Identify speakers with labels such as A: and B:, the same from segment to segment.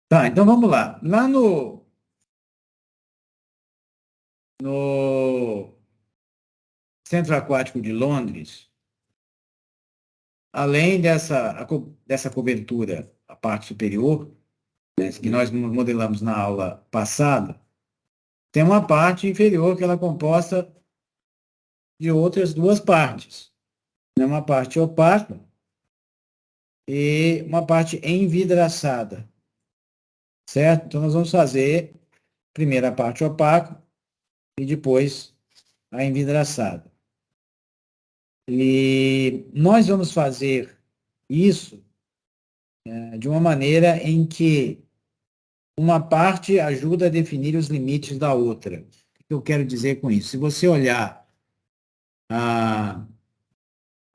A: Tá, então vamos lá. Lá no Centro Aquático de Londres, além dessa cobertura, a parte superior, né, que nós modelamos na aula passada, tem uma parte inferior que ela é composta de outras duas partes, né? Uma parte opaca e uma parte envidraçada, certo? Então nós vamos fazer primeiro a parte opaca e depois a envidraçada. E nós vamos fazer isso de uma maneira em que uma parte ajuda a definir os limites da outra. O que eu quero dizer com isso? Se você olhar ah,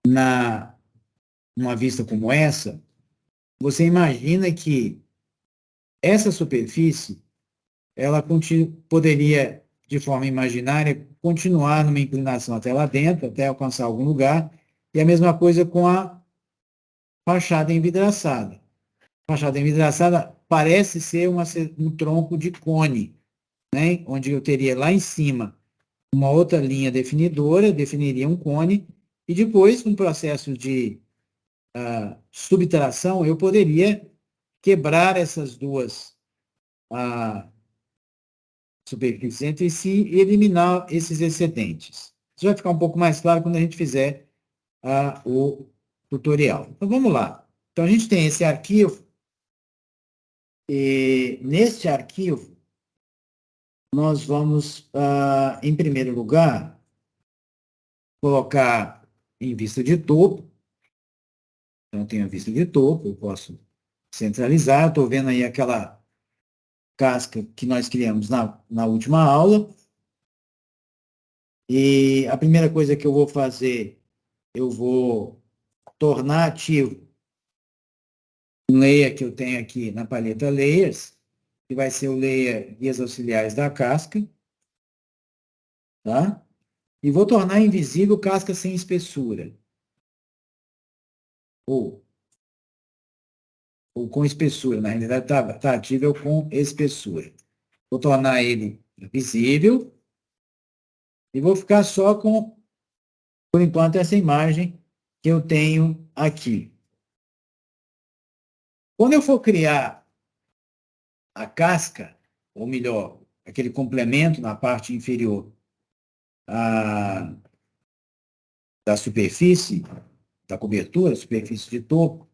A: na uma vista como essa, você imagina que essa superfície ela poderia, de forma imaginária, continuar numa inclinação até lá dentro, até alcançar algum lugar, e a mesma coisa com a fachada envidraçada. A fachada envidraçada parece ser um tronco de cone, né? Onde eu teria lá em cima uma outra linha definidora, definiria um cone, e depois, com um processo de subtração, eu poderia quebrar essas duas superfícies entre si e eliminar esses excedentes. Isso vai ficar um pouco mais claro quando a gente fizer o tutorial. Então, vamos lá. Então, a gente tem esse arquivo, e neste arquivo, nós vamos, em primeiro lugar, colocar em vista de topo. Então, eu tenho a vista de topo, eu posso centralizar. Estou vendo aí aquela casca que nós criamos na última aula. E a primeira coisa que eu vou fazer, eu vou tornar ativo um layer que eu tenho aqui na paleta Layers, que vai ser o layer Guias Auxiliares da casca. Tá? E vou tornar invisível casca sem espessura. Ou com espessura, na realidade está ativo com espessura. Vou tornar ele visível e vou ficar só com, por enquanto, essa imagem que eu tenho aqui. Quando eu for criar a casca, ou melhor, aquele complemento na parte inferior da superfície, da cobertura, superfície de topo,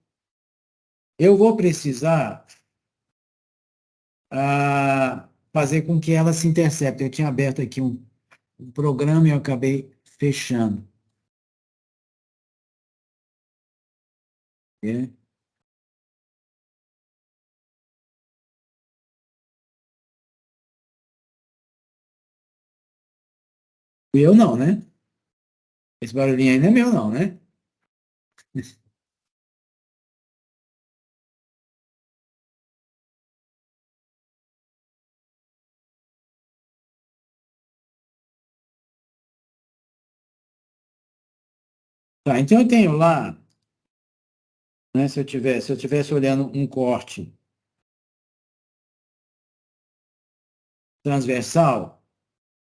A: eu vou precisar fazer com que ela se intercepte. Eu tinha aberto aqui um programa e eu acabei fechando. É. Eu não, né? Esse barulhinho aí não é meu, não, né? Tá, então eu tenho lá, né, se eu tivesse olhando um corte transversal,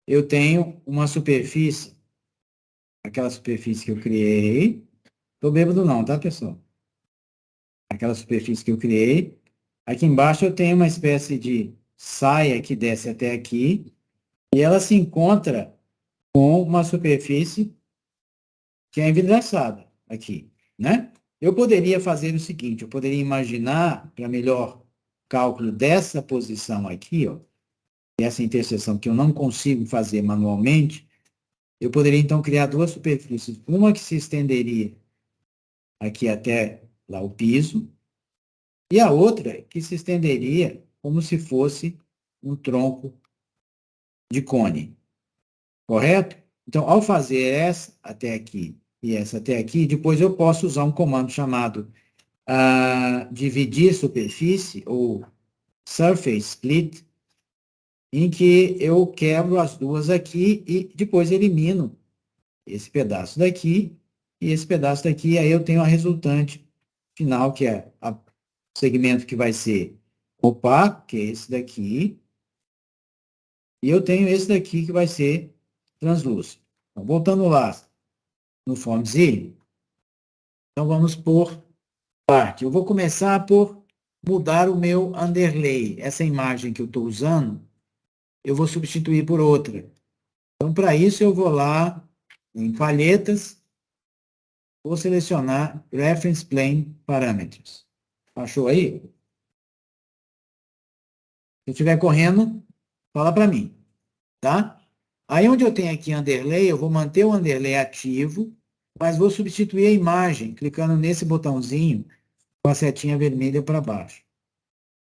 A: eu tenho uma superfície, aquela superfície que eu criei. Estou bêbado não, tá, pessoal? Aquela superfície que eu criei. Aqui embaixo eu tenho uma espécie de saia que desce até aqui, e ela se encontra com uma superfície que é envidraçada aqui, né? Eu poderia fazer o seguinte, eu poderia imaginar, para melhor cálculo dessa posição aqui, ó, essa interseção que eu não consigo fazer manualmente, eu poderia então criar duas superfícies, uma que se estenderia aqui até lá o piso, e a outra que se estenderia como se fosse um tronco de cone, correto? Então, ao fazer essa até aqui e essa até aqui, depois eu posso usar um comando chamado dividir superfície, ou surface split, em que eu quebro as duas aqui e depois elimino esse pedaço daqui e esse pedaço daqui, aí eu tenho a resultante final, que é o segmento que vai ser opaco, que é esse daqui, e eu tenho esse daqui que vai ser translúcido. Então, voltando lá no FormZ, então vamos por parte. Eu vou começar por mudar o meu underlay. Essa imagem que eu estou usando, eu vou substituir por outra. Então, para isso, eu vou lá em palhetas, vou selecionar Reference Plane Parameters. Achou aí? Se eu estiver correndo, fala para mim, tá? Aí onde eu tenho aqui underlay, eu vou manter o underlay ativo, mas vou substituir a imagem, clicando nesse botãozinho com a setinha vermelha para baixo,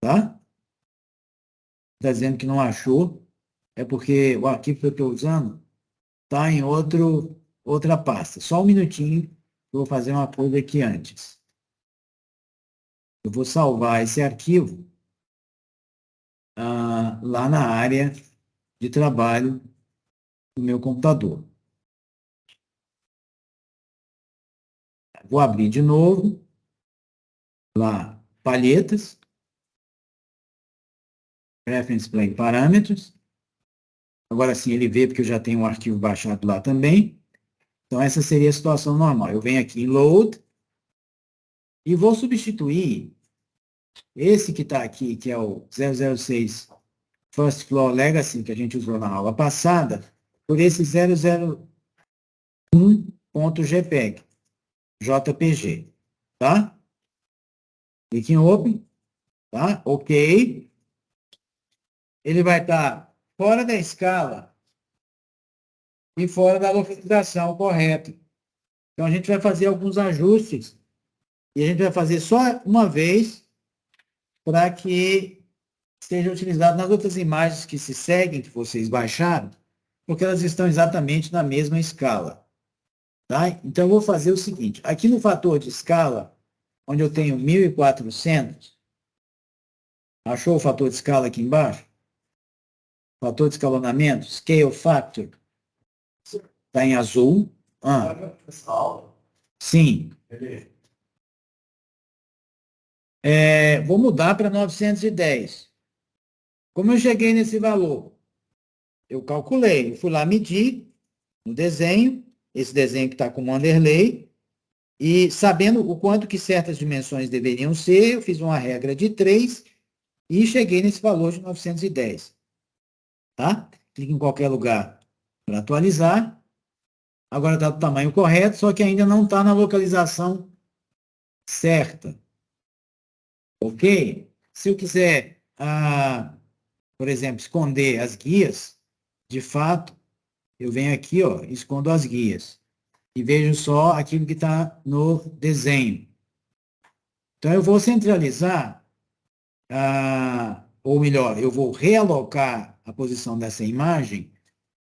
A: tá? Está dizendo que não achou, é porque o arquivo que eu estou usando está em outra pasta. Só um minutinho, eu vou fazer uma coisa aqui antes. Eu vou salvar esse arquivo lá na área de trabalho do meu computador. Vou abrir de novo, lá, palhetas, Reference Plane Parameters. Agora sim ele vê porque eu já tenho um arquivo baixado lá também. Então essa seria a situação normal. Eu venho aqui em Load e vou substituir esse que está aqui, que é o 006 First Floor Legacy, que a gente usou na aula passada, por esse 001.jpg, JPG, tá? Clique em Open, tá? OK. Ele vai estar fora da escala e fora da localização correta. Então, a gente vai fazer alguns ajustes e a gente vai fazer só uma vez para que seja utilizado nas outras imagens que se seguem, que vocês baixaram, porque elas estão exatamente na mesma escala. Tá? Então, eu vou fazer o seguinte. Aqui no fator de escala, onde eu tenho 1400, achou o fator de escala aqui embaixo? Fator de escalonamento, Scale Factor, está em azul. Sim. Vou mudar para 910. Como eu cheguei nesse valor? Eu calculei, eu fui lá medir no desenho, esse desenho que está com o underlay, e sabendo o quanto que certas dimensões deveriam ser, eu fiz uma regra de 3 e cheguei nesse valor de 910. Tá? Clique em qualquer lugar para atualizar. Agora está do tamanho correto, só que ainda não está na localização certa. Ok? Se eu quiser, por exemplo, esconder as guias, de fato, eu venho aqui, ó, escondo as guias e vejo só aquilo que está no desenho. Então, eu vou centralizar, ou melhor, eu vou realocar a posição dessa imagem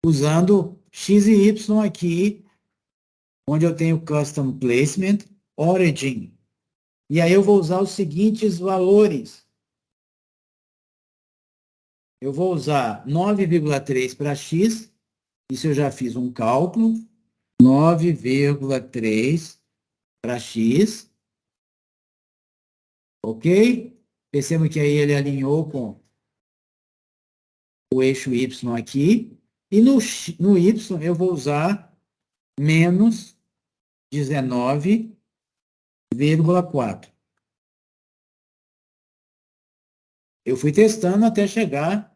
A: usando X e Y aqui, onde eu tenho Custom Placement, Origin. E aí eu vou usar os seguintes valores. Eu vou usar 9,3 para X, isso eu já fiz um cálculo, 9,3 para X, ok? Perceba que aí ele alinhou com o eixo Y aqui, e no Y eu vou usar menos 19,4. Eu fui testando até chegar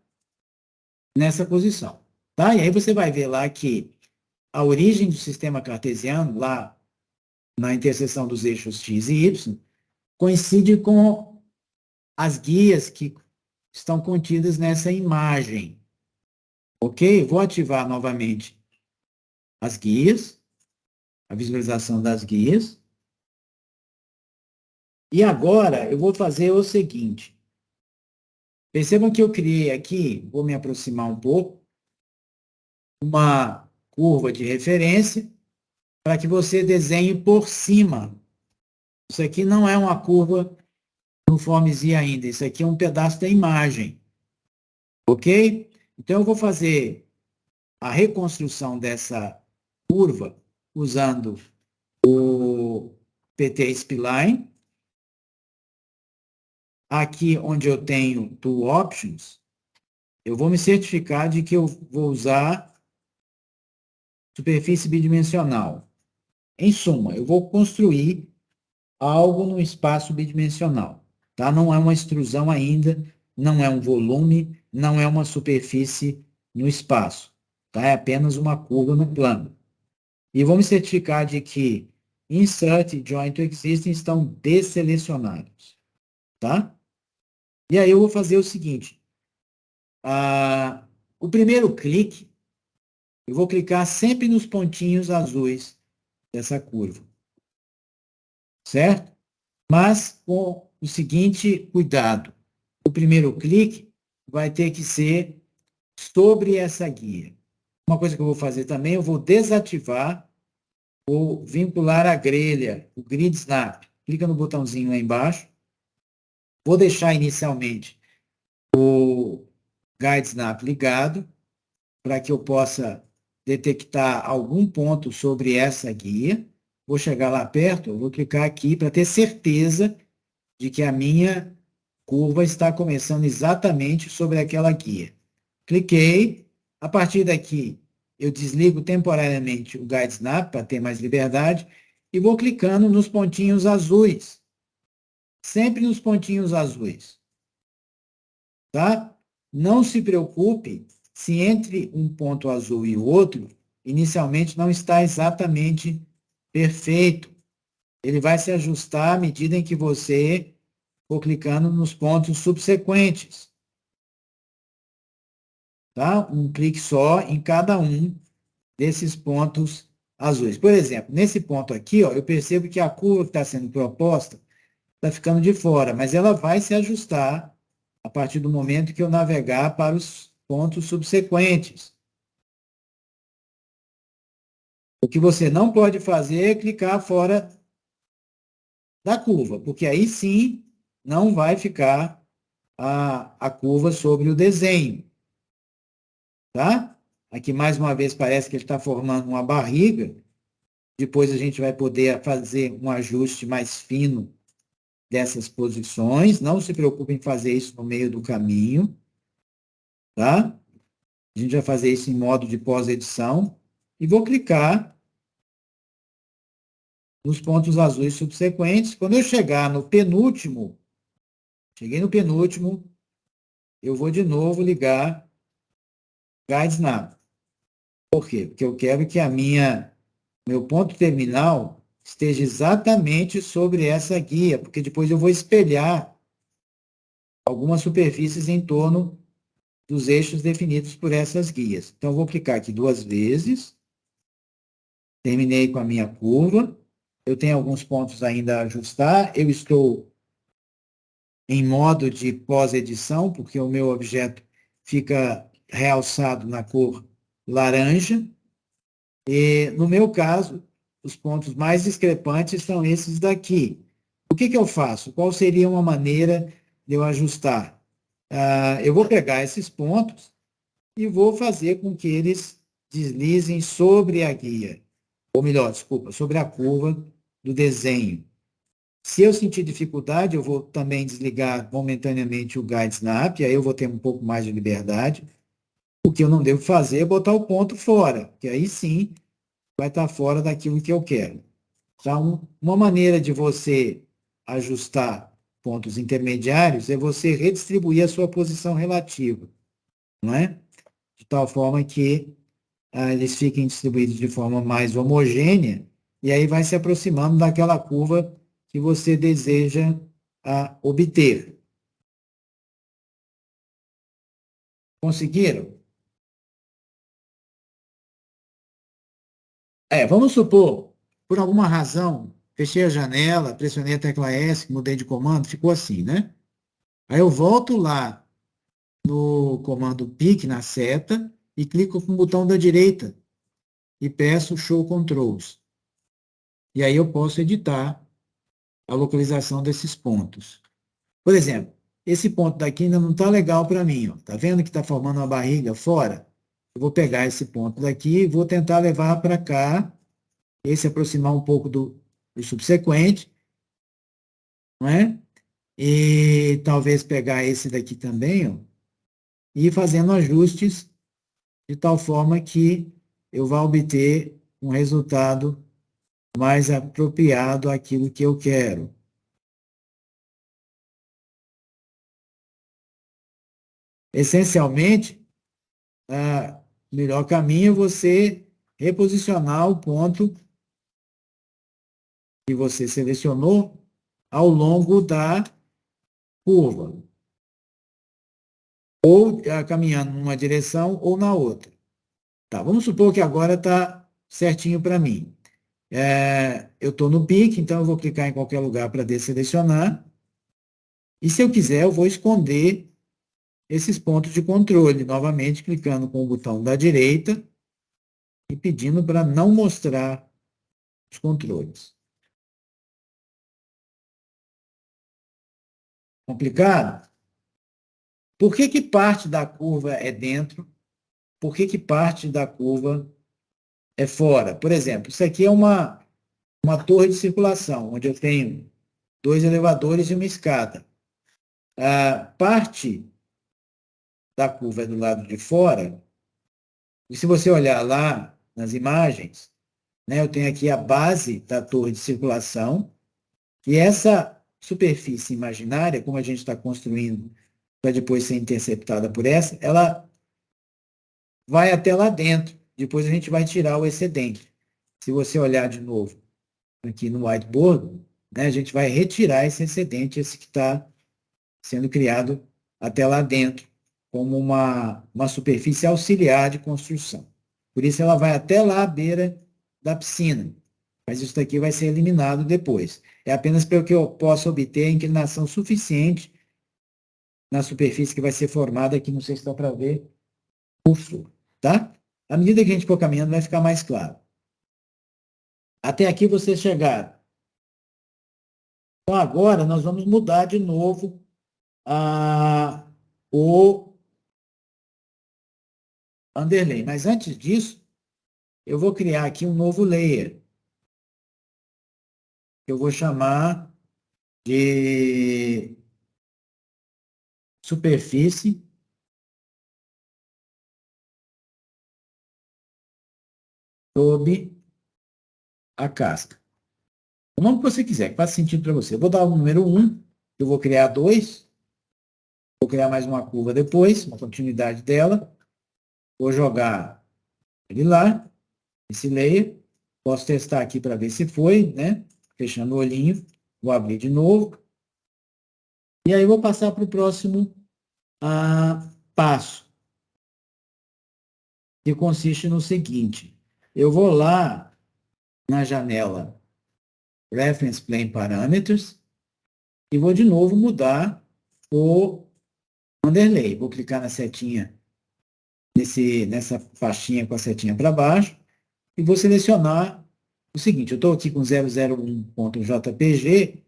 A: nessa posição, tá? E aí você vai ver lá que a origem do sistema cartesiano, lá na interseção dos eixos X e Y, coincide com as guias que estão contidas nessa imagem. Ok? Vou ativar novamente as guias, a visualização das guias. E agora eu vou fazer o seguinte. Percebam que eu criei aqui, vou me aproximar um pouco, uma curva de referência para que você desenhe por cima. Isso aqui não é uma curva no FormZ ainda, isso aqui é um pedaço da imagem. Ok? Então, eu vou fazer a reconstrução dessa curva usando o PT Spline. aqui onde eu tenho Tool Options, eu vou me certificar de que eu vou usar superfície bidimensional. Em suma, eu vou construir algo no espaço bidimensional. Tá? Não é uma extrusão ainda, não é um volume, não é uma superfície no espaço. Tá? É apenas uma curva no plano. E vou me certificar de que Insert e Join to Existing estão desselecionados. Tá? E aí eu vou fazer o seguinte. O primeiro clique, eu vou clicar sempre nos pontinhos azuis dessa curva. Certo? Mas com o seguinte cuidado. O primeiro clique vai ter que ser sobre essa guia. Uma coisa que eu vou fazer também, eu vou desativar ou vincular a grelha, o Grid Snap. Clica no botãozinho lá embaixo. Vou deixar inicialmente o Guide Snap ligado, para que eu possa detectar algum ponto sobre essa guia. Vou chegar lá perto, eu vou clicar aqui para ter certeza de que a minha curva está começando exatamente sobre aquela guia. Cliquei, a partir daqui eu desligo temporariamente o Guide Snap para ter mais liberdade e vou clicando nos pontinhos azuis. Sempre nos pontinhos azuis. Tá? Não se preocupe se entre um ponto azul e o outro, inicialmente não está exatamente perfeito. Ele vai se ajustar à medida em que você for clicando nos pontos subsequentes. Tá? Um clique só em cada um desses pontos azuis. Por exemplo, nesse ponto aqui, ó, eu percebo que a curva que está sendo proposta está ficando de fora, mas ela vai se ajustar a partir do momento que eu navegar para os pontos subsequentes. O que você não pode fazer é clicar fora da curva, porque aí sim não vai ficar a curva sobre o desenho. Tá? Aqui, mais uma vez, parece que ele está formando uma barriga. Depois a gente vai poder fazer um ajuste mais fino dessas posições. Não se preocupe em fazer isso no meio do caminho. Tá? A gente vai fazer isso em modo de pós-edição. E vou clicar nos pontos azuis subsequentes. Quando eu chegar no penúltimo, cheguei no penúltimo, eu vou de novo ligar Guide Snap. Por quê? Porque eu quero que meu ponto terminal esteja exatamente sobre essa guia, porque depois eu vou espelhar algumas superfícies em torno dos eixos definidos por essas guias. Então, eu vou clicar aqui 2 vezes, terminei com a minha curva, eu tenho alguns pontos ainda a ajustar, eu estou em modo de pós-edição, porque o meu objeto fica realçado na cor laranja, e no meu caso, os pontos mais discrepantes são esses daqui. O que eu faço? Qual seria uma maneira de eu ajustar? Eu vou pegar esses pontos e vou fazer com que eles deslizem sobre a guia, ou melhor, desculpa, sobre a curva do desenho. Se eu sentir dificuldade, eu vou também desligar momentaneamente o Guide Snap, aí eu vou ter um pouco mais de liberdade. O que eu não devo fazer é botar o ponto fora, que aí sim vai estar fora daquilo que eu quero. Então, uma maneira de você ajustar pontos intermediários é você redistribuir a sua posição relativa, não é? De tal forma que eles fiquem distribuídos de forma mais homogênea, e aí vai se aproximando daquela curva que você deseja obter. Conseguiram? Vamos supor, por alguma razão, fechei a janela, pressionei a tecla S, mudei de comando, ficou assim, né? Aí eu volto lá no comando PIC, na seta, e clico com o botão da direita e peço Show Controls. E aí eu posso editar a localização desses pontos. Por exemplo, esse ponto daqui ainda não está legal para mim. Está vendo que está formando uma barriga fora? Eu vou pegar esse ponto daqui e vou tentar levar para cá, esse aproximar um pouco do subsequente, não é? E talvez pegar esse daqui também, ó, e ir fazendo ajustes de tal forma que eu vá obter um resultado mais apropriado àquilo que eu quero. Essencialmente, o melhor caminho é você reposicionar o ponto que você selecionou ao longo da curva, ou caminhando numa direção ou na outra. Tá, vamos supor que agora está certinho para mim. Eu estou no pique, então eu vou clicar em qualquer lugar para desselecionar. E se eu quiser, eu vou esconder esses pontos de controle, novamente clicando com o botão da direita e pedindo para não mostrar os controles. Complicado? Por que que parte da curva é dentro? Por que que parte da curva é fora? Por exemplo, isso aqui é uma torre de circulação, onde eu tenho 2 elevadores e uma escada. A parte da curva é do lado de fora, e se você olhar lá nas imagens, né, eu tenho aqui a base da torre de circulação, e essa superfície imaginária, como a gente está construindo para depois ser interceptada por essa, ela vai até lá dentro. Depois a gente vai tirar o excedente. Se você olhar de novo aqui no whiteboard, né, a gente vai retirar esse excedente, esse que está sendo criado até lá dentro, como uma superfície auxiliar de construção. Por isso ela vai até lá à beira da piscina. Mas isso daqui vai ser eliminado depois. É apenas para que eu possa obter a inclinação suficiente na superfície que vai ser formada aqui, não sei se dá para ver, por sul, tá? À medida que a gente for caminhando, vai ficar mais claro. Até aqui vocês chegaram. Então agora nós vamos mudar de novo o underlay. Mas antes disso, eu vou criar aqui um novo layer. Que eu vou chamar de superfície sob a casca. O nome que você quiser, que faça sentido para você. Eu vou dar o número 1, eu vou criar 2, vou criar mais uma curva depois, uma continuidade dela. Vou jogar ele lá, esse layer. Posso testar aqui para ver se foi, né? Fechando o olhinho. Vou abrir de novo. E aí vou passar para o próximo passo, que consiste no seguinte. Eu vou lá na janela Reference Plane Parameters e vou de novo mudar o underlay. Vou clicar na setinha, nessa faixinha com a setinha para baixo e vou selecionar o seguinte. Eu estou aqui com 001.jpg,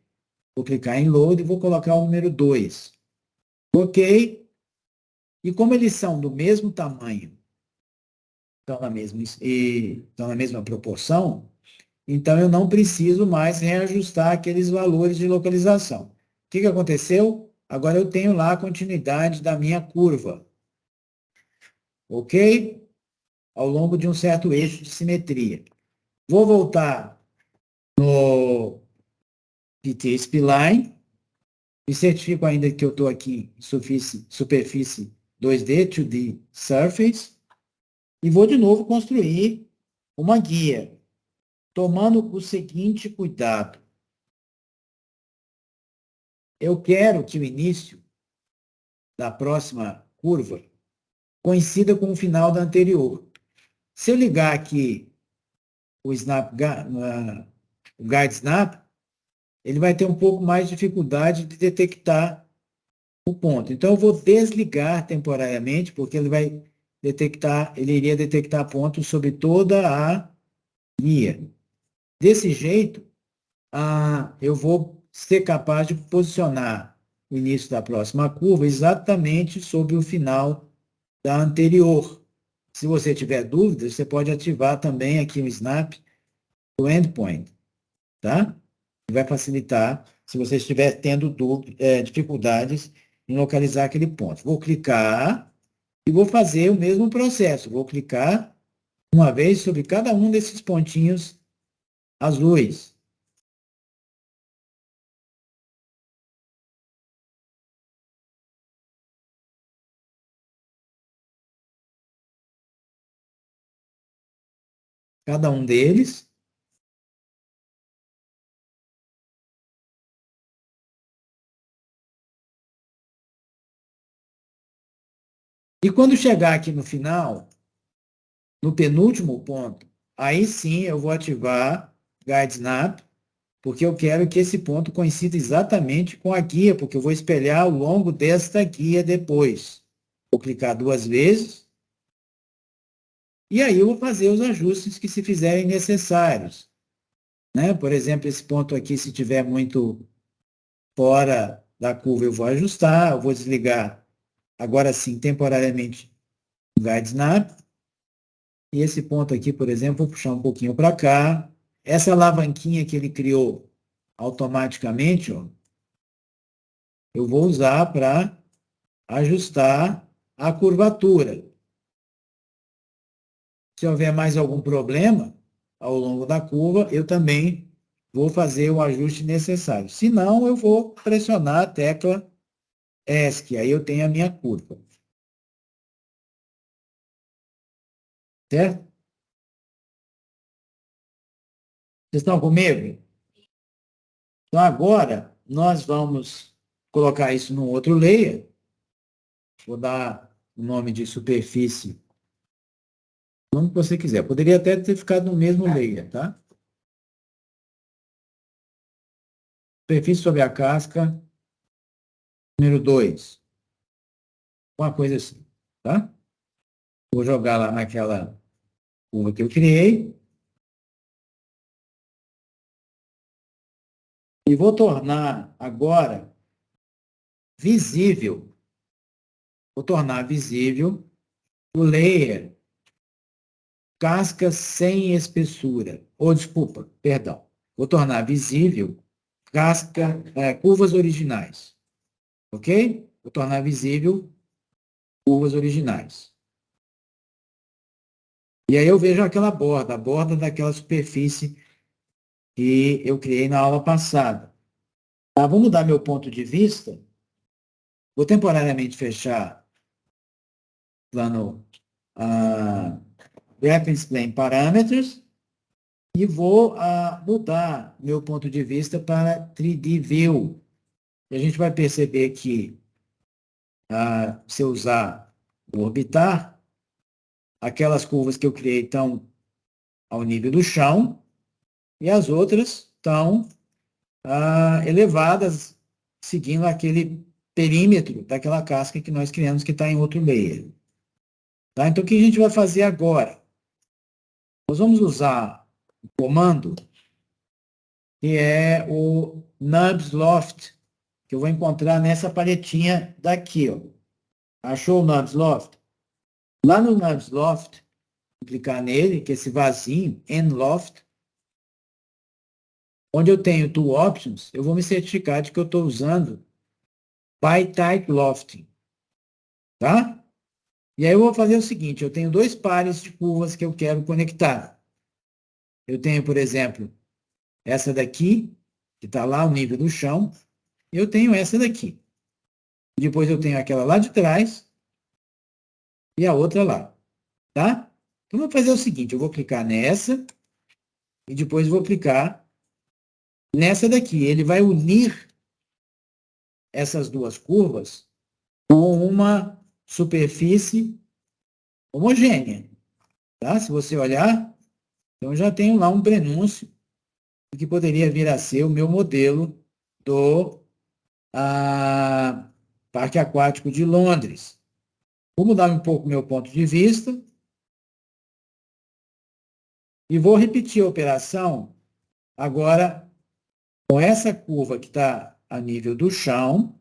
A: vou clicar em Load e vou colocar o número 2. Ok. E como eles são do mesmo tamanho, estão na mesma proporção, então eu não preciso mais reajustar aqueles valores de localização. O que aconteceu? Agora eu tenho lá a continuidade da minha curva. Ok? Ao longo de um certo eixo de simetria. Vou voltar no PT Spline e certifico ainda que eu estou aqui em superfície 2D, 2D Surface, e vou de novo construir uma guia, tomando o seguinte cuidado. Eu quero que o início da próxima curva coincida com o final da anterior. Se eu ligar aqui o Guide Snap, ele vai ter um pouco mais de dificuldade de detectar o ponto. Então, eu vou desligar temporariamente, porque ele iria detectar pontos sobre toda a guia. Desse jeito, eu vou ser capaz de posicionar o início da próxima curva exatamente sobre o final da anterior. Se você tiver dúvidas, você pode ativar também aqui o Snap do Endpoint, tá? Vai facilitar se você estiver tendo dificuldades em localizar aquele ponto. Vou clicar e vou fazer o mesmo processo. Vou clicar uma vez sobre cada um desses pontinhos azuis. Cada um deles. E quando chegar aqui no final, no penúltimo ponto, aí sim eu vou ativar Guide Snap, porque eu quero que esse ponto coincida exatamente com a guia, porque eu vou espelhar ao longo desta guia depois. Vou clicar duas vezes, e aí eu vou fazer os ajustes que se fizerem necessários. Né? Por exemplo, esse ponto aqui, se tiver muito fora da curva, eu vou ajustar, eu vou desligar, agora sim, temporariamente, o Guide Snap. E esse ponto aqui, por exemplo, vou puxar um pouquinho para cá. Essa alavanquinha que ele criou automaticamente, ó, eu vou usar para ajustar a curvatura. Se houver mais algum problema ao longo da curva, eu também vou fazer o ajuste necessário. Se não, eu vou pressionar a tecla ESC, aí eu tenho a minha curva. Certo? Vocês estão comigo? Então, agora, nós vamos colocar isso num outro layer. Vou dar o nome de superfície, o nome que você quiser. Poderia até ter ficado no mesmo layer, tá? Superfície sobre a casca, número 2. Uma coisa assim, tá? Vou jogar lá naquela curva que eu criei e vou tornar agora visível, vou tornar visível o layer casca sem espessura, ou desculpa, perdão, vou tornar visível curvas originais, ok? Vou tornar visível curvas originais. E aí eu vejo aquela borda, a borda daquela superfície que eu criei na aula passada. Tá, vou mudar meu ponto de vista, vou temporariamente fechar plano Reference Plane Parameters e vou mudar meu ponto de vista para 3D View. E a gente vai perceber que, se eu usar o orbitar, aquelas curvas que eu criei estão ao nível do chão e as outras estão elevadas, seguindo aquele perímetro daquela casca que nós criamos, que está em outro layer. Tá? Então, o que a gente vai fazer agora? Nós vamos usar o comando que é o Nubs Loft, que eu vou encontrar nessa paletinha daqui. Ó. Achou o Nubs Loft? Lá no Nubs Loft, vou clicar nele, que é esse vasinho, Loft, onde eu tenho Tool Options, eu vou me certificar de que eu estou usando ByType Lofting. Tá? E aí eu vou fazer o seguinte, eu tenho dois pares de curvas que eu quero conectar. Eu tenho, por exemplo, essa daqui, que está lá ao nível do chão, e eu tenho essa daqui. Depois eu tenho aquela lá de trás e a outra lá. Tá? Então, eu vou fazer o seguinte, eu vou clicar nessa e depois vou clicar nessa daqui. Ele vai unir essas duas curvas com uma superfície homogênea. Tá? Se você olhar, então já tenho lá um prenúncio que poderia vir a ser o meu modelo do Parque Aquático de Londres. Vou mudar um pouco meu ponto de vista e vou repetir a operação agora com essa curva que está a nível do chão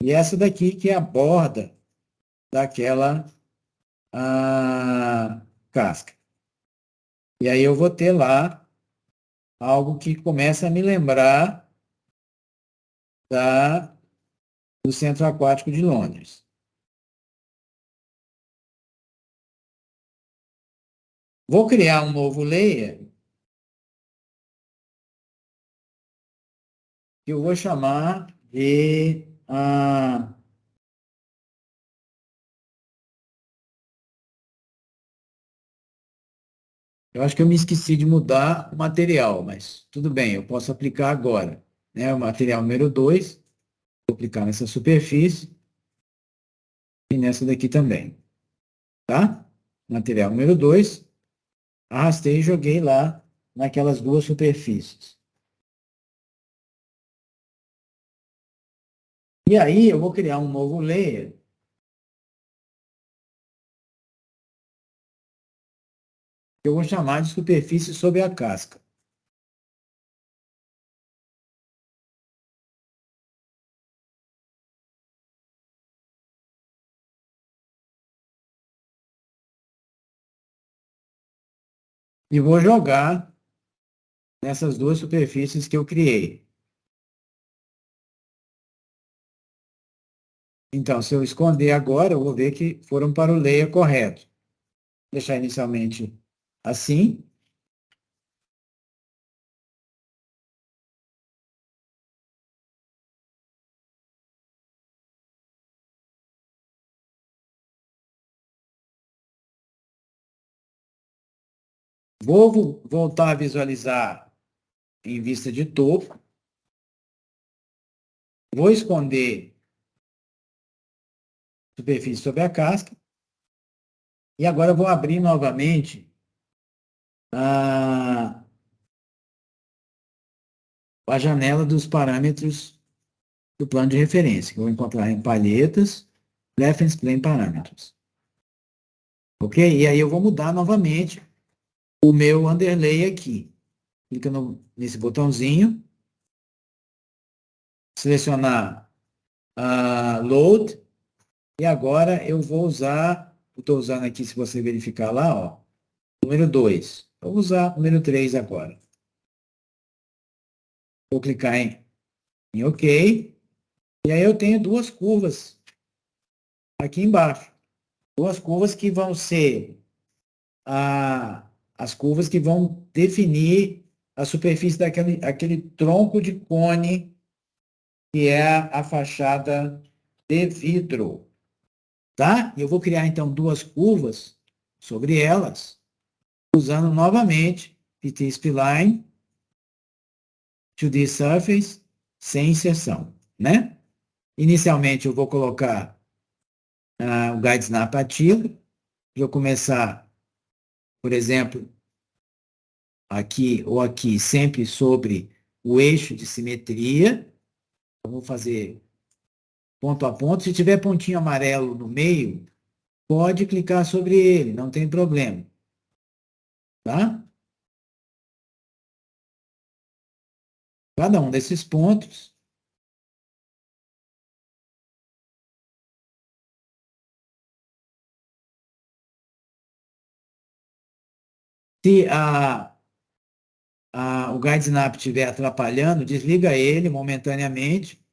A: e essa daqui que é a borda daquela casca. E aí eu vou ter lá algo que começa a me lembrar do Centro Aquático de Londres. Vou criar um novo layer que eu vou chamar de eu acho que eu me esqueci de mudar o material, mas tudo bem, eu posso aplicar agora. Né? O material número 2, vou aplicar nessa superfície e nessa daqui também. Tá? Material número 2, arrastei e joguei lá naquelas duas superfícies. E aí eu vou criar um novo layer que eu vou chamar de superfície sobre a casca. E vou jogar nessas duas superfícies que eu criei. Então, se eu esconder agora, eu vou ver que foram para o layer correto. Vou deixar inicialmente assim. Vou voltar a visualizar em vista de topo. Vou esconder a superfície sobre a casca. E agora vou abrir novamente a janela dos parâmetros do plano de referência, que eu vou encontrar em palhetas, Reference Plane Parameters. Ok? E aí eu vou mudar novamente o meu underlay aqui. Clica nesse botãozinho, selecionar Load, e agora eu vou usar, estou usando aqui, se você verificar lá, ó, número 2. Vou usar o número 3 agora. Vou clicar em OK, e aí eu tenho duas curvas aqui embaixo. Duas curvas que vão ser as curvas que vão definir a superfície aquele tronco de cone que é a fachada de vidro. Tá? E eu vou criar, então, duas curvas sobre elas, usando novamente PT Spline, 2D Surface, sem inserção. Né? Inicialmente, eu vou colocar o Guide Snap ativo. Vou começar, por exemplo, aqui ou aqui, sempre sobre o eixo de simetria. Eu vou fazer ponto a ponto. Se tiver pontinho amarelo no meio, pode clicar sobre ele, não tem problema. Tá? Cada um desses pontos se o Guide Snap estiver atrapalhando, desliga ele momentaneamente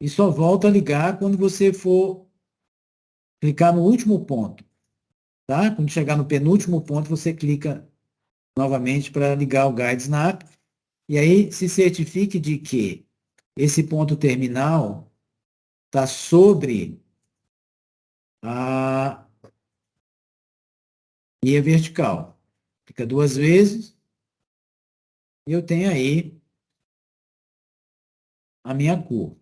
A: e só volta a ligar quando você for clicar no último ponto. Tá? Quando chegar no penúltimo ponto, você clica novamente para ligar o Guide Snap. E aí se certifique de que esse ponto terminal está sobre a linha vertical. Clica duas vezes e eu tenho aí a minha curva.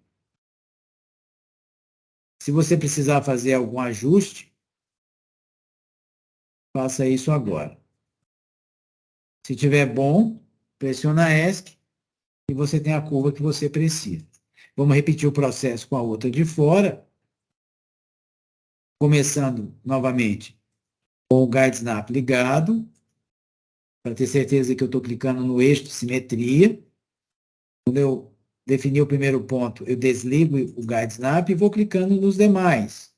A: Se você precisar fazer algum ajuste, faça isso agora. Se tiver bom, pressiona ESC e você tem a curva que você precisa. Vamos repetir o processo com a outra de fora, começando novamente com o Guide Snap ligado, para ter certeza que eu estou clicando no eixo de simetria. Quando eu definir o primeiro ponto, eu desligo o Guide Snap e vou clicando nos demais.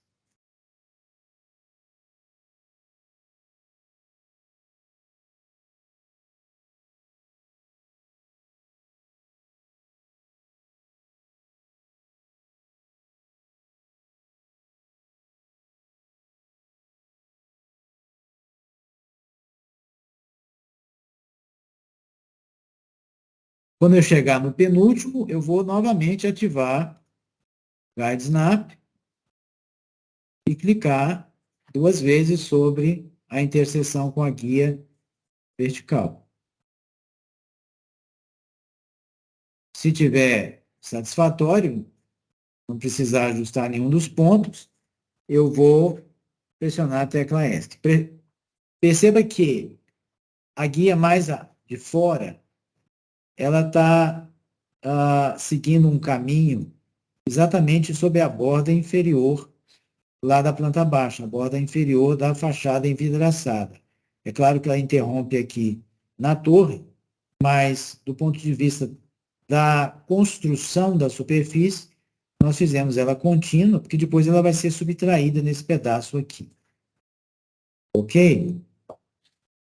A: Quando eu chegar no penúltimo, eu vou novamente ativar Guide Snap e clicar 2 vezes sobre a interseção com a guia vertical. Se tiver satisfatório, não precisar ajustar nenhum dos pontos, eu vou pressionar a tecla ESC. Perceba que a guia mais de fora, ela está seguindo um caminho exatamente sobre a borda inferior lá da planta baixa, a borda inferior da fachada envidraçada. É claro que ela interrompe aqui na torre, mas do ponto de vista da construção da superfície, nós fizemos ela contínua, porque depois ela vai ser subtraída nesse pedaço aqui. Ok?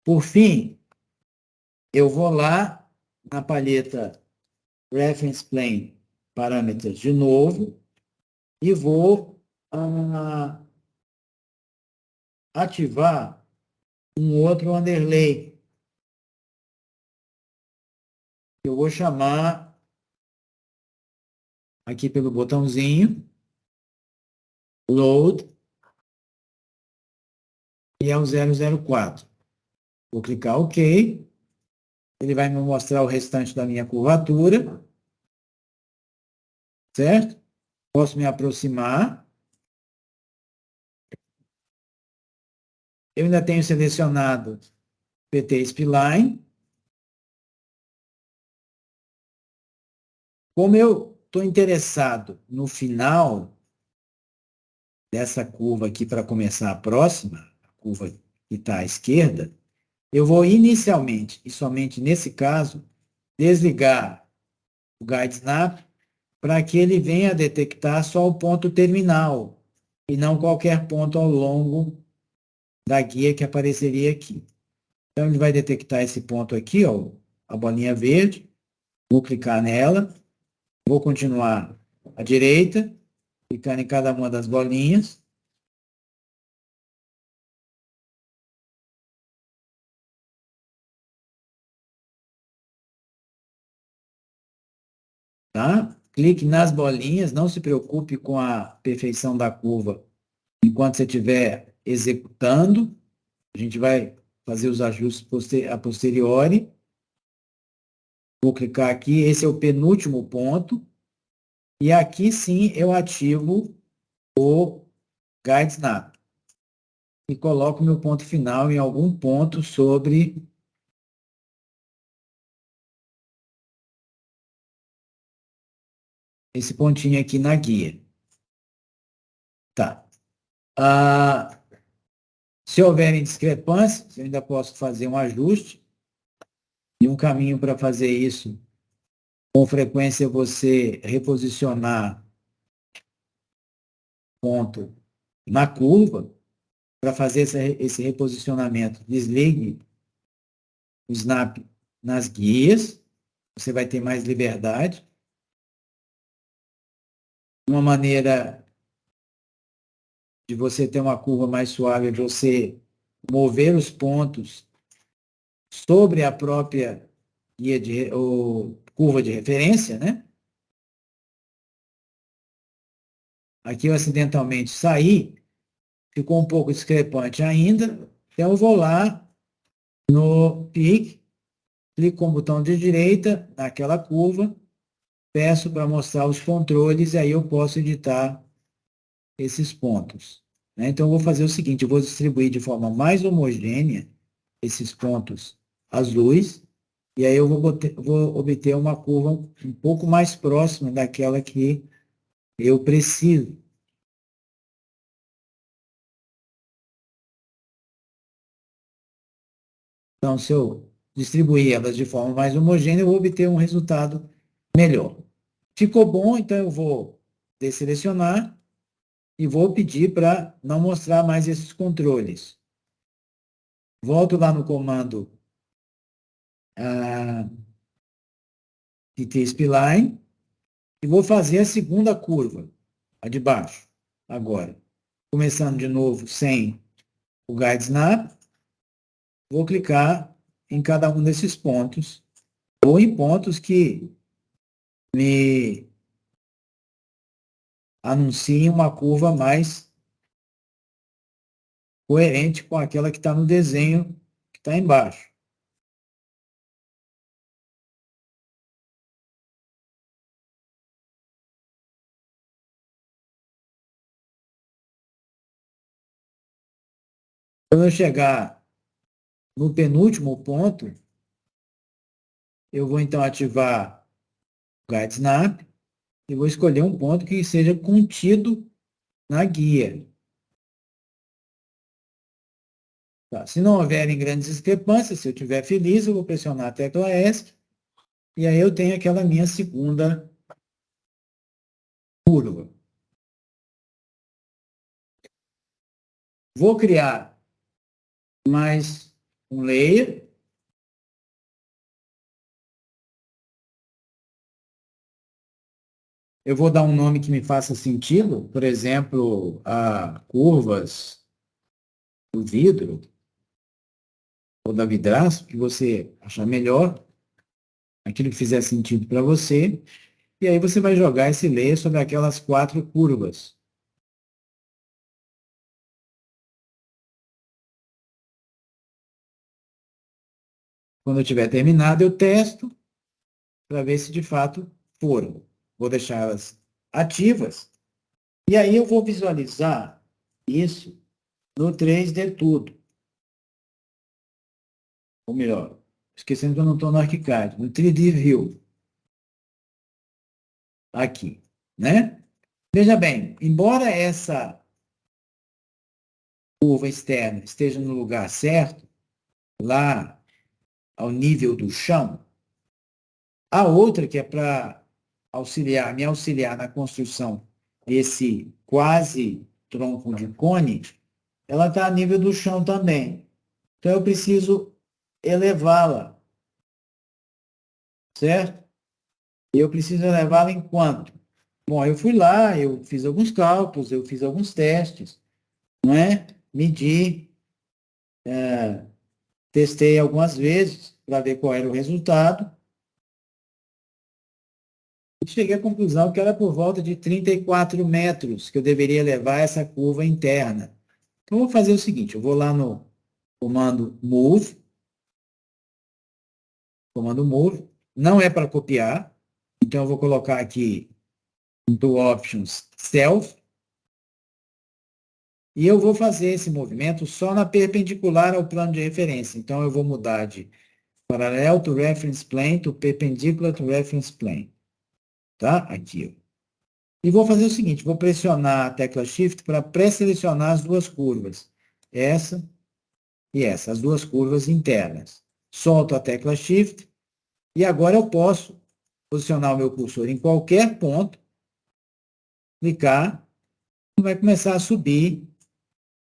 A: Por fim, eu vou lá na palheta Reference Plane Parameters de novo e vou ativar um outro underlay. Eu vou chamar aqui pelo botãozinho Load e é o 004. Vou clicar OK. Ele vai me mostrar o restante da minha curvatura. Certo? Posso me aproximar. Eu ainda tenho selecionado PT Spline. Como eu estou interessado no final dessa curva aqui para começar a próxima, a curva que está à esquerda, eu vou inicialmente, e somente nesse caso, desligar o Guide Snap para que ele venha detectar só o ponto terminal e não qualquer ponto ao longo da guia que apareceria aqui. Então, ele vai detectar esse ponto aqui, ó, a bolinha verde, vou clicar nela, vou continuar à direita, clicando em cada uma das bolinhas. Tá? Clique nas bolinhas, não se preocupe com a perfeição da curva enquanto você estiver executando. A gente vai fazer os ajustes a posteriori. Vou clicar aqui, esse é o penúltimo ponto. E aqui sim eu ativo o Guide Snap. E coloco meu ponto final em algum ponto sobre esse pontinho aqui na guia. Tá. Se houverem discrepâncias, eu ainda posso fazer um ajuste. E um caminho para fazer isso, com frequência, é você reposicionar ponto na curva. Para fazer esse reposicionamento, desligue o snap nas guias. Você vai ter mais liberdade. Uma maneira de você ter uma curva mais suave é você mover os pontos sobre a própria guia ou curva de referência, né? Aqui eu acidentalmente saí, ficou um pouco discrepante ainda, então eu vou lá no PIC, clico com o botão de direita naquela curva, peço para mostrar os controles e aí eu posso editar esses pontos. Né? Então eu vou fazer o seguinte, eu vou distribuir de forma mais homogênea esses pontos azuis, e aí eu vou obter uma curva um pouco mais próxima daquela que eu preciso. Então, se eu distribuir elas de forma mais homogênea, eu vou obter um resultado melhor. Ficou bom, então eu vou desselecionar e vou pedir para não mostrar mais esses controles. Volto lá no comando Spline e vou fazer a segunda curva, a de baixo, agora. Começando de novo sem o Guide Snap, vou clicar em cada um desses pontos ou em pontos que me anunciem uma curva mais coerente com aquela que está no desenho que está embaixo. Quando eu chegar no penúltimo ponto, eu vou então ativar o Guide Snap e vou escolher um ponto que seja contido na guia. Tá. Se não houverem grandes discrepâncias, se eu estiver feliz, eu vou pressionar a tecla ESC e aí eu tenho aquela minha segunda curva. Vou criar mais um layer. Eu vou dar um nome que me faça sentido, por exemplo, a curvas do vidro ou da vidraça, que você achar melhor, aquilo que fizer sentido para você, e aí você vai jogar esse layer sobre aquelas 4 curvas. Quando eu tiver terminado, eu testo para ver se de fato foram. Vou deixá-las ativas, e aí eu vou visualizar isso no 3D Tudo. Ou melhor, esquecendo que eu não estou no ArchiCAD, no 3D View. Aqui, né? Veja bem, embora essa curva externa esteja no lugar certo, lá ao nível do chão, a outra que é para me auxiliar na construção desse quase tronco de cone, ela está a nível do chão também. Então eu preciso elevá-la, certo? Eu preciso elevá-la em quanto? Bom, eu fui lá, eu fiz alguns cálculos, eu fiz alguns testes, não é? Medi, testei algumas vezes para ver qual era o resultado e cheguei à conclusão que era por volta de 34 metros que eu deveria levar essa curva interna. Então, eu vou fazer o seguinte, eu vou lá no comando move, não é para copiar, então eu vou colocar aqui do Options Self, e eu vou fazer esse movimento só na perpendicular ao plano de referência. Então, eu vou mudar de parallel to reference plane to perpendicular to reference plane. Tá? Aqui. E vou fazer o seguinte, vou pressionar a tecla Shift para pré-selecionar as duas curvas. Essa e essa, as duas curvas internas. Solto a tecla Shift e agora eu posso posicionar o meu cursor em qualquer ponto, clicar, e vai começar a subir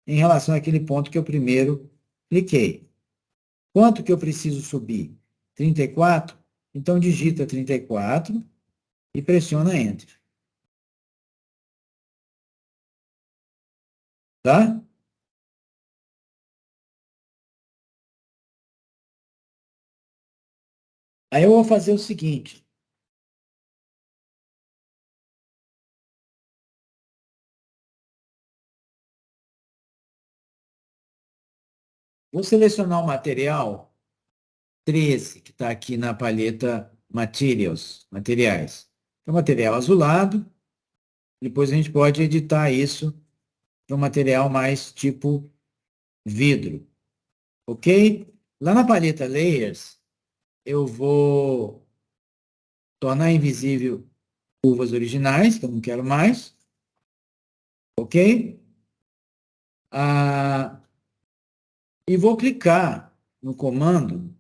A: em relação àquele ponto que eu primeiro cliquei. Quanto que eu preciso subir? 34? Então digita 34 e pressiona Enter. Tá? Aí eu vou fazer o seguinte. Vou selecionar o material 13, que está aqui na paleta Materials, materiais. É um material azulado. Depois a gente pode editar isso para um material mais tipo vidro. Ok? Lá na paleta Layers, eu vou tornar invisível curvas originais, que eu não quero mais. Ok? Ah, e vou clicar no comando,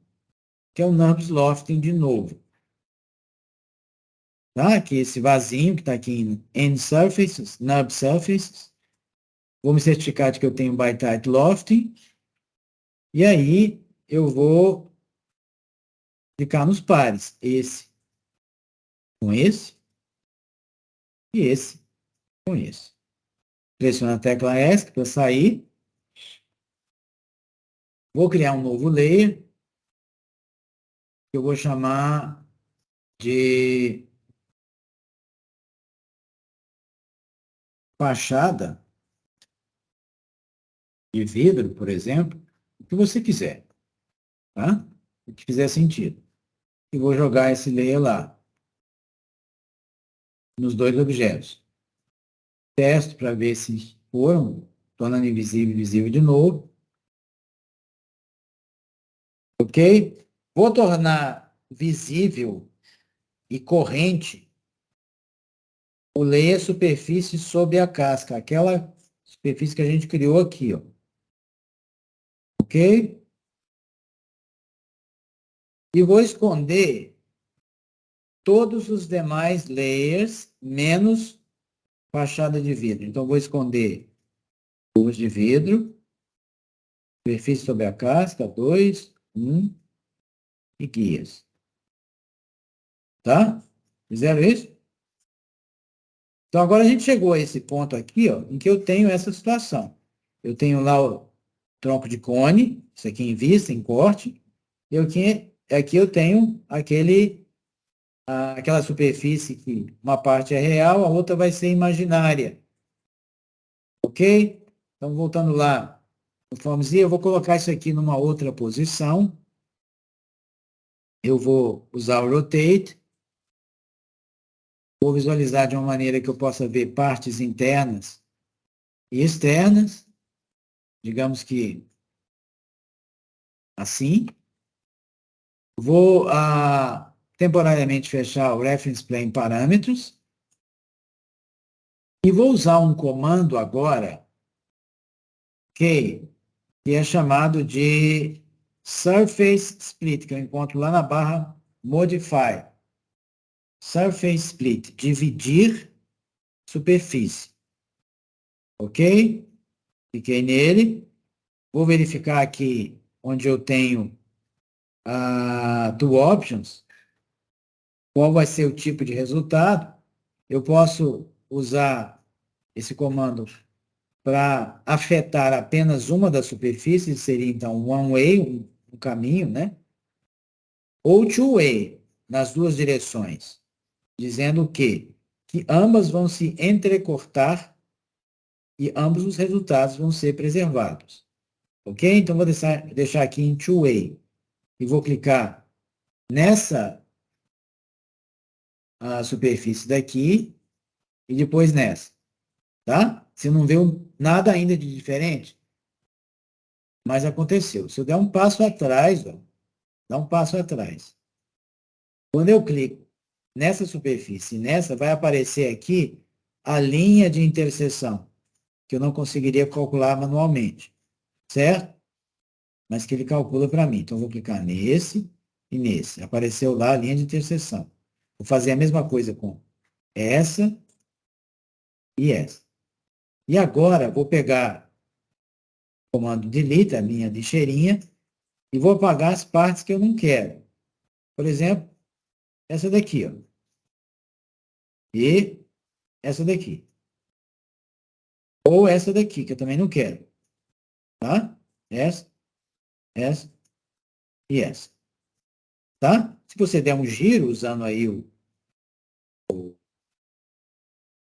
A: que é o NURBS Lofting de novo. Tá? Que esse vasinho que está aqui em End Surfaces, Nub Surfaces. Vou me certificar de que eu tenho Bitype Lofting. E aí eu vou clicar nos pares. Esse com esse e esse com esse. Pressiono a tecla ESC para sair. Vou criar um novo layer. que eu vou chamar de fachada de vidro, por exemplo, o que você quiser, tá? O que fizer sentido. E vou jogar esse layer lá, nos dois objetos. Testo para ver se foram, tornando invisível, visível de novo. Ok? Vou tornar visível e corrente o layer superfície sob a casca, aquela superfície que a gente criou aqui, ó. Ok? E vou esconder todos os demais layers, menos fachada de vidro. Então, vou esconder os de vidro, superfície sobre a casca, 2, 1, e guias. Tá? Fizeram isso? Então, agora a gente chegou a esse ponto aqui, ó, em que eu tenho essa situação. Eu tenho lá o tronco de cone, isso aqui em vista, em corte, e aqui eu tenho aquela superfície que uma parte é real, a outra vai ser imaginária. Ok? Então, voltando lá no formzinho, eu vou colocar isso aqui numa outra posição. Eu vou usar o Rotate. Vou visualizar de uma maneira que eu possa ver partes internas e externas. Digamos que assim. Vou temporariamente fechar o Reference Plane Parâmetros. E vou usar um comando agora, que é chamado de Surface Split, que eu encontro lá na barra Modify. Surface Split, dividir superfície. Ok? Cliquei nele. Vou verificar aqui onde eu tenho Two Options, qual vai ser o tipo de resultado. Eu posso usar esse comando para afetar apenas uma das superfícies, seria então one way, um caminho, né? Ou two way, nas duas direções, dizendo que ambas vão se entrecortar e ambos os resultados vão ser preservados. Ok? Então, vou deixar aqui em two way e vou clicar nessa superfície daqui e depois nessa, tá? Você não vê nada ainda de diferente, mas aconteceu. Se eu der um passo atrás, ó, dá um passo atrás. Quando eu clico nessa superfície e nessa, vai aparecer aqui a linha de interseção, que eu não conseguiria calcular manualmente, certo? Mas que ele calcula para mim. Então, eu vou clicar nesse e nesse. Apareceu lá a linha de interseção. Vou fazer a mesma coisa com essa e essa. E agora, vou pegar o comando delete, a minha lixeirinha, e vou apagar as partes que eu não quero. Por exemplo, essa daqui, ó. E essa daqui. Ou essa daqui, que eu também não quero. Tá? Essa e essa. Tá? Se você der um giro usando aí o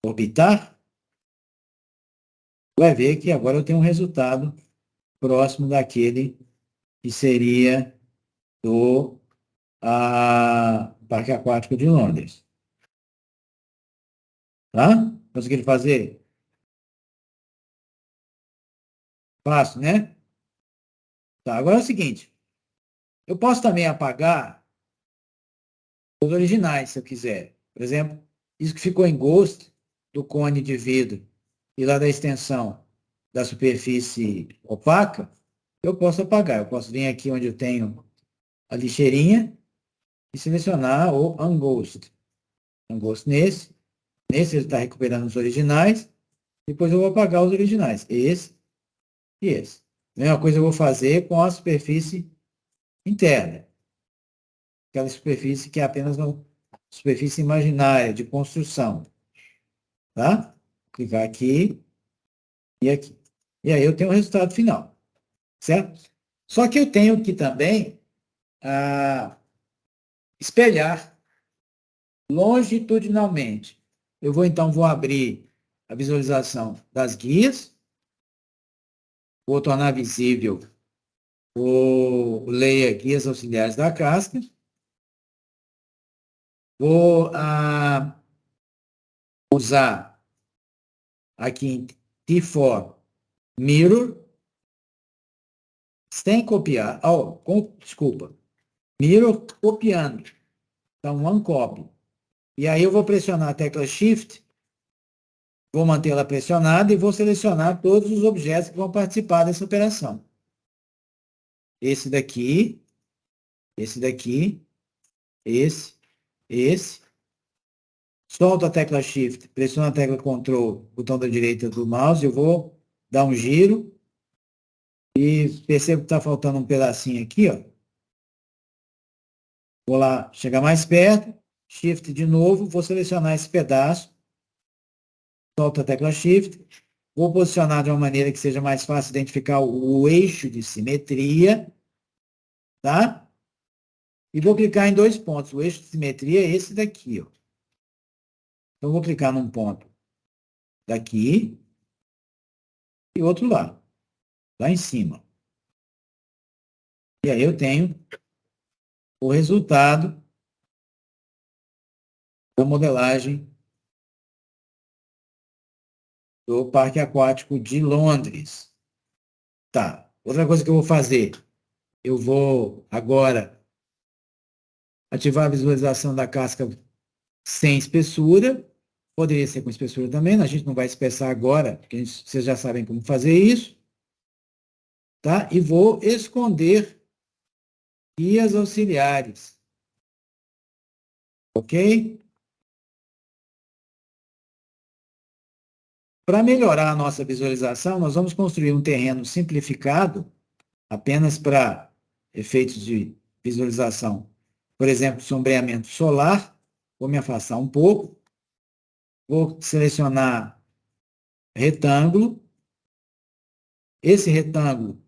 A: orbitar, vai ver que agora eu tenho um resultado próximo daquele que seria do Parque Aquático de Londres. Tá? Conseguiram fazer? Fácil, né? Tá, agora é o seguinte. Eu posso também apagar os originais, se eu quiser. Por exemplo, isso que ficou em Ghost do cone de vidro e lá da extensão da superfície opaca, eu posso apagar. Eu posso vir aqui onde eu tenho a lixeirinha e selecionar o Unghost. Unghost nesse. Nesse ele está recuperando os originais. Depois eu vou apagar os originais. Esse e esse. A mesma coisa eu vou fazer com a superfície interna. Aquela superfície que é apenas uma superfície imaginária de construção. Tá? Vou clicar aqui e aqui. E aí eu tenho o resultado final. Certo? Só que eu tenho que também espelhar longitudinalmente. Eu vou abrir a visualização das guias, vou tornar visível o layer guias auxiliares da casca, vou usar aqui em T4 Mirror, sem copiar, desculpa, Mirror copiando, então one copy. E aí eu vou pressionar a tecla Shift, vou mantê-la pressionada e vou selecionar todos os objetos que vão participar dessa operação. Esse daqui, esse. Solto a tecla Shift, pressiono a tecla Ctrl, botão da direita do mouse, eu vou dar um giro e percebo que está faltando um pedacinho aqui, ó. Vou lá, chegar mais perto, Shift de novo, vou selecionar esse pedaço, solto a tecla Shift, vou posicionar de uma maneira que seja mais fácil identificar o eixo de simetria, tá? E vou clicar em 2 pontos. O eixo de simetria é esse daqui, ó. Então, vou clicar num ponto daqui e outro lá em cima. E aí eu tenho o resultado da modelagem do Parque Aquático de Londres. Tá. Outra coisa que eu vou fazer, eu vou agora ativar a visualização da casca sem espessura. Poderia ser com espessura também, a gente não vai espessar agora, porque vocês já sabem como fazer isso. Tá? E vou esconder guias auxiliares. Ok? Para melhorar a nossa visualização, nós vamos construir um terreno simplificado, apenas para efeitos de visualização. Por exemplo, sombreamento solar. Vou me afastar um pouco. Vou selecionar retângulo. Esse retângulo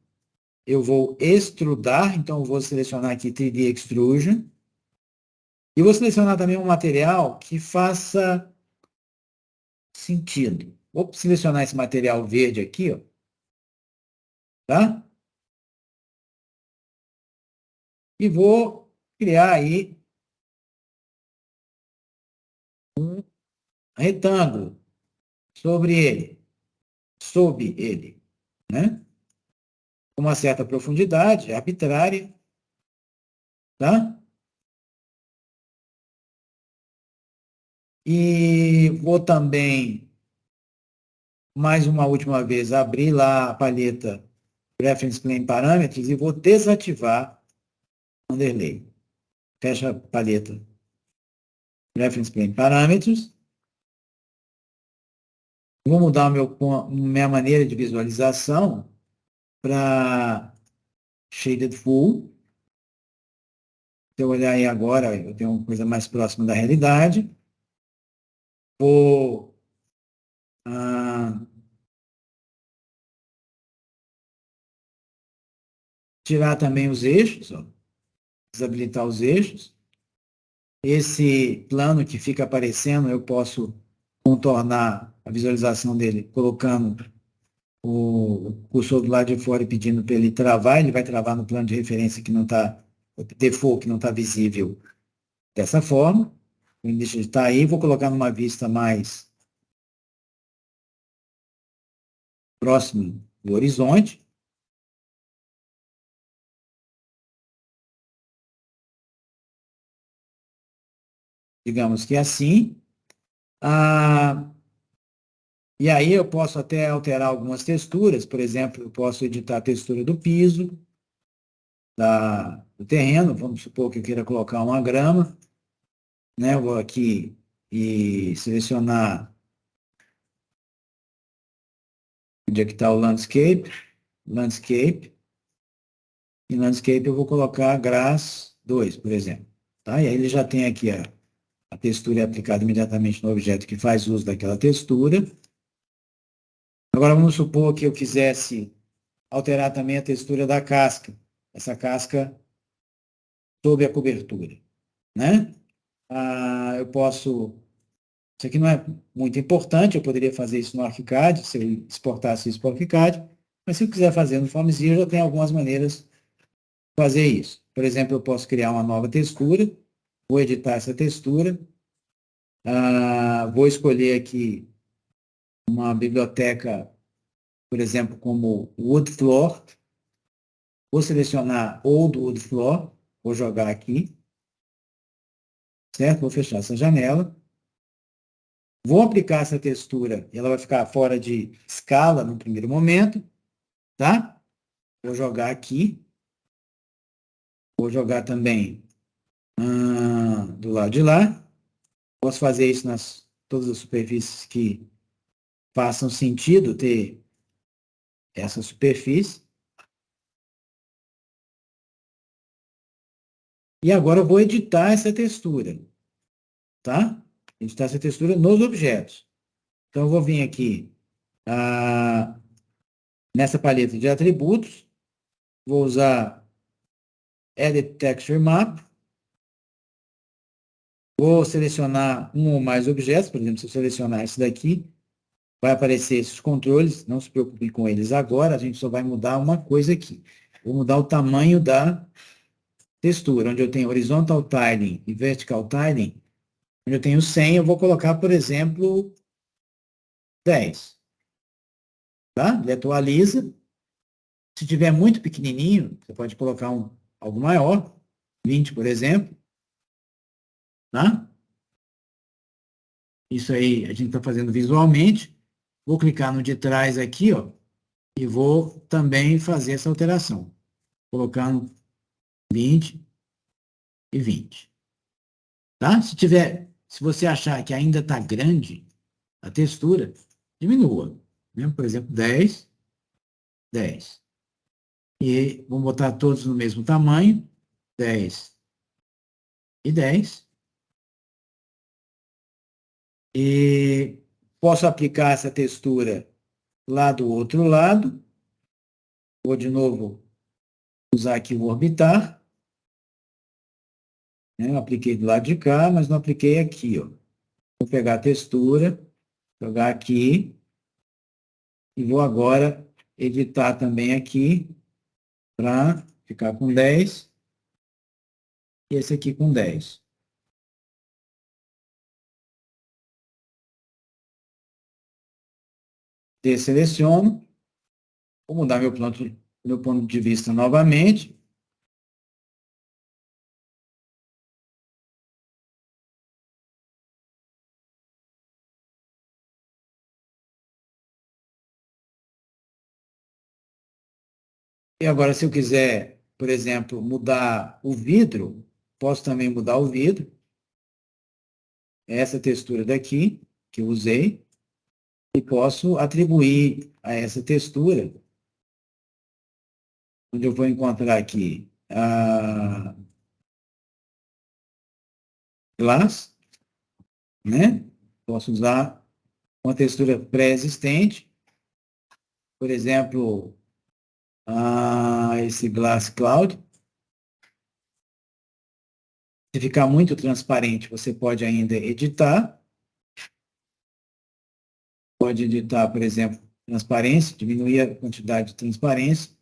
A: eu vou extrudar, então eu vou selecionar aqui 3D Extrusion. E vou selecionar também um material que faça sentido. Vou selecionar esse material verde aqui, ó. Tá? E vou criar aí um retângulo sob ele, né? Com uma certa profundidade, arbitrária, tá? E vou também, mais uma última vez, abrir lá a paleta Reference Plane Parameters e vou desativar Underlay. Fecha a paleta Reference Plane Parameters. Vou mudar minha maneira de visualização para Shaded Full. Se eu olhar aí agora, eu tenho uma coisa mais próxima da realidade. Vou tirar também os eixos, ó, desabilitar os eixos. Esse plano que fica aparecendo, eu posso contornar a visualização dele colocando o cursor do lado de fora e pedindo para ele travar. Ele vai travar no plano de referência que não está, default, que não está visível dessa forma. Ele deixa de estar aí, vou colocar numa vista mais próxima do horizonte. Digamos que assim. E aí eu posso até alterar algumas texturas. Por exemplo, eu posso editar a textura do piso, do terreno. Vamos supor que eu queira colocar uma grama. Né? Eu vou aqui e selecionar onde é que está o landscape. Em landscape eu vou colocar grass 2, por exemplo. Tá? E aí ele já tem aqui a textura é aplicada imediatamente no objeto que faz uso daquela textura. Agora vamos supor que eu quisesse alterar também a textura da casca. Essa casca sob a cobertura. né? Eu posso... Isso aqui não é muito importante, eu poderia fazer isso no ArchiCAD, se eu exportasse isso para o ArchiCAD, mas se eu quiser fazer no FormZilla, eu tenho algumas maneiras de fazer isso. Por exemplo, eu posso criar uma nova textura, vou editar essa textura, vou escolher aqui uma biblioteca, por exemplo, como WoodFloor, vou selecionar Old WoodFloor, vou jogar aqui, certo? Vou fechar essa janela. Vou aplicar essa textura, e ela vai ficar fora de escala no primeiro momento, tá? Vou jogar aqui. Vou jogar também do lado de lá. Posso fazer isso nas todas as superfícies que façam sentido ter essa superfície. E agora eu vou editar essa textura, tá? Editar essa textura nos objetos. Então, eu vou vir aqui nessa paleta de atributos, vou usar Edit Texture Map, vou selecionar um ou mais objetos, por exemplo, se eu selecionar esse daqui, vai aparecer esses controles, não se preocupe com eles agora, a gente só vai mudar uma coisa aqui. Vou mudar o tamanho da textura, onde eu tenho Horizontal Tiling e Vertical Tiling, onde eu tenho 100, eu vou colocar, por exemplo, 10. Tá? Ele atualiza. Se tiver muito pequenininho, você pode colocar algo maior, 20, por exemplo. Tá? Isso aí a gente está fazendo visualmente. Vou clicar no de trás aqui, ó, e vou também fazer essa alteração, colocando 20 e 20. Tá? Se você achar que ainda está grande a textura, diminua. Né? Por exemplo, 10, 10. E vamos botar todos no mesmo tamanho, 10 e 10. E posso aplicar essa textura lá do outro lado. Vou de novo usar aqui o orbitar. Eu apliquei do lado de cá, mas não apliquei aqui. Ó. Vou pegar a textura, jogar aqui, e vou agora editar também aqui, para ficar com 10, e esse aqui com 10. Deseleciono, vou mudar meu ponto de vista novamente. E agora, se eu quiser, por exemplo, mudar o vidro, posso também mudar o vidro. Essa textura daqui, que eu usei, e posso atribuir a essa textura, onde eu vou encontrar aqui a glass, né? Posso usar uma textura pré-existente, por exemplo, esse Glass Cloud. Se ficar muito transparente, você pode ainda editar. Pode editar, por exemplo, transparência, diminuir a quantidade de transparência,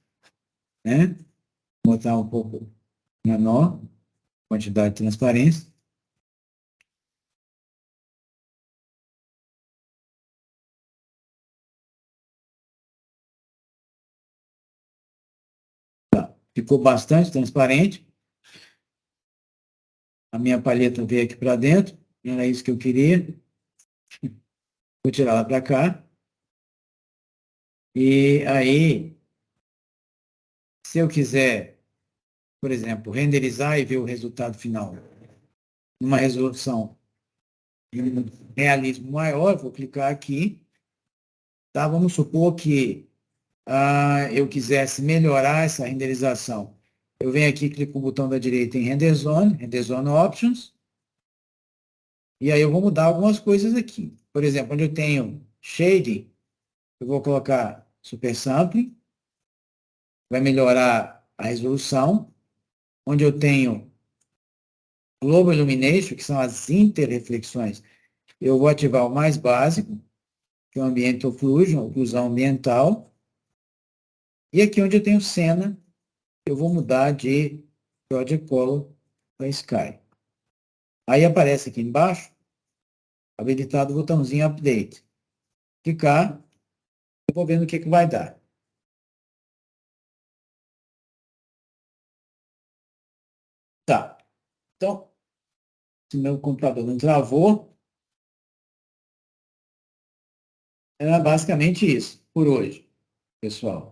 A: né? Botar um pouco menor quantidade de transparência. Ficou bastante transparente. A minha paleta veio aqui para dentro. Não era isso que eu queria. Vou tirar ela para cá. E aí, se eu quiser, por exemplo, renderizar e ver o resultado final numa resolução de um realismo maior, vou clicar aqui. Tá? Vamos supor que eu quisesse melhorar essa renderização. Eu venho aqui, clico o botão da direita em Render Zone Options, e aí eu vou mudar algumas coisas aqui. Por exemplo, onde eu tenho Shading, eu vou colocar Super Sampling, vai melhorar a resolução. Onde eu tenho Global Illumination, que são as interreflexões, eu vou ativar o mais básico, que é o Ambient Occlusion, oclusão ambiental. E aqui onde eu tenho cena, eu vou mudar de Project Color para Sky. Aí aparece aqui embaixo, habilitado o botãozinho Update. Clicar, eu vou vendo o que vai dar. Tá. Então, se meu computador não travou, era basicamente isso por hoje, pessoal.